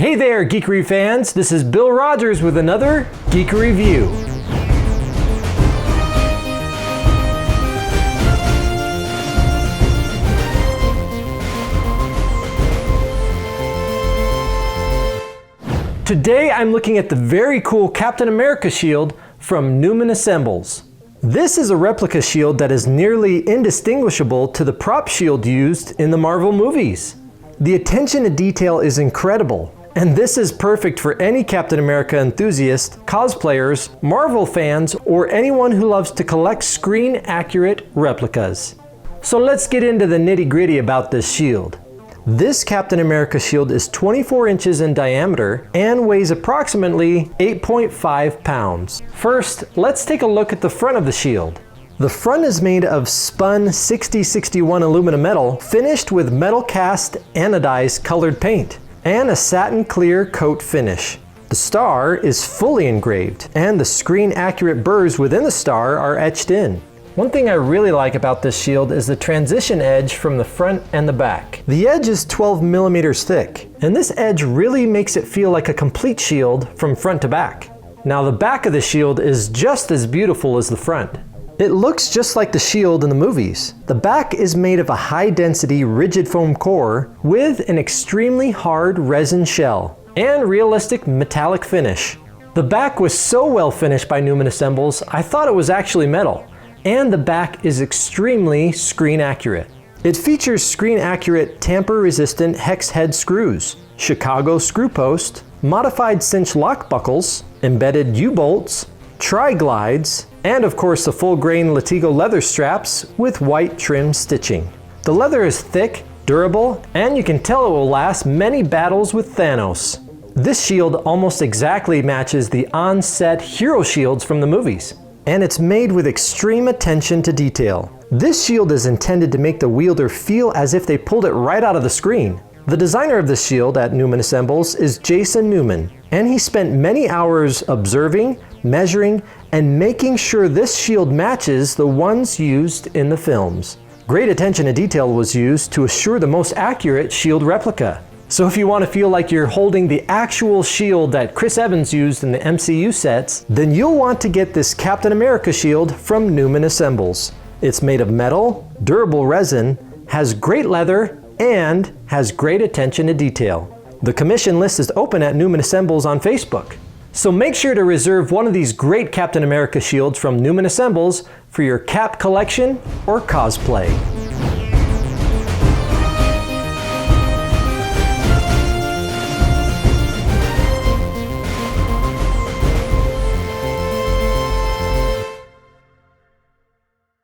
Hey there, Geekery fans! This is Bill Rogers with another Geek Review. Today I'm looking at the very cool Captain America shield from Newman Assembles. This is a replica shield that is nearly indistinguishable to the prop shield used in the Marvel movies. The attention to detail is incredible, and this is perfect for any Captain America enthusiast, cosplayers, Marvel fans, or anyone who loves to collect screen-accurate replicas. So let's get into the nitty-gritty about this shield. This Captain America shield is 24 inches in diameter and weighs approximately 8.5 pounds. First, let's take a look at the front of the shield. The front is made of spun 6061 aluminum metal finished with Metalcast anodized colored paint and a satin clear coat finish. The star is fully engraved and the screen-accurate burrs within the star are etched in. One thing I really like about this shield is the transition edge from the front and the back. The edge is 12 millimeters thick, and this edge really makes it feel like a complete shield from front to back. Now the back of the shield is just as beautiful as the front. It looks just like the shield in the movies. The back is made of a high-density rigid foam core with an extremely hard resin shell and realistic metallic finish. The back was so well finished by Newman Assembles, I thought it was actually metal. And the back is extremely screen accurate. It features screen accurate tamper resistant hex head screws, Chicago screw post, modified cinch lock buckles, embedded U-bolts, tri-glides, and of course the full grain latigo leather straps with white trim stitching. The leather is thick, durable, and you can tell it will last many battles with Thanos. This shield almost exactly matches the on-set hero shields from the movies. And it's made with extreme attention to detail. This shield is intended to make the wielder feel as if they pulled it right out of the screen. The designer of this shield at Newman Assembles is Jason Newman, and he spent many hours observing, measuring, and making sure this shield matches the ones used in the films. Great attention to detail was used to assure the most accurate shield replica. So if you want to feel like you're holding the actual shield that Chris Evans used in the MCU sets, then you'll want to get this Captain America shield from Newman Assembles. It's made of metal, durable resin, has great leather, and has great attention to detail. The commission list is open at Newman Assembles on Facebook. So make sure to reserve one of these great Captain America shields from Newman Assembles for your Cap collection or cosplay.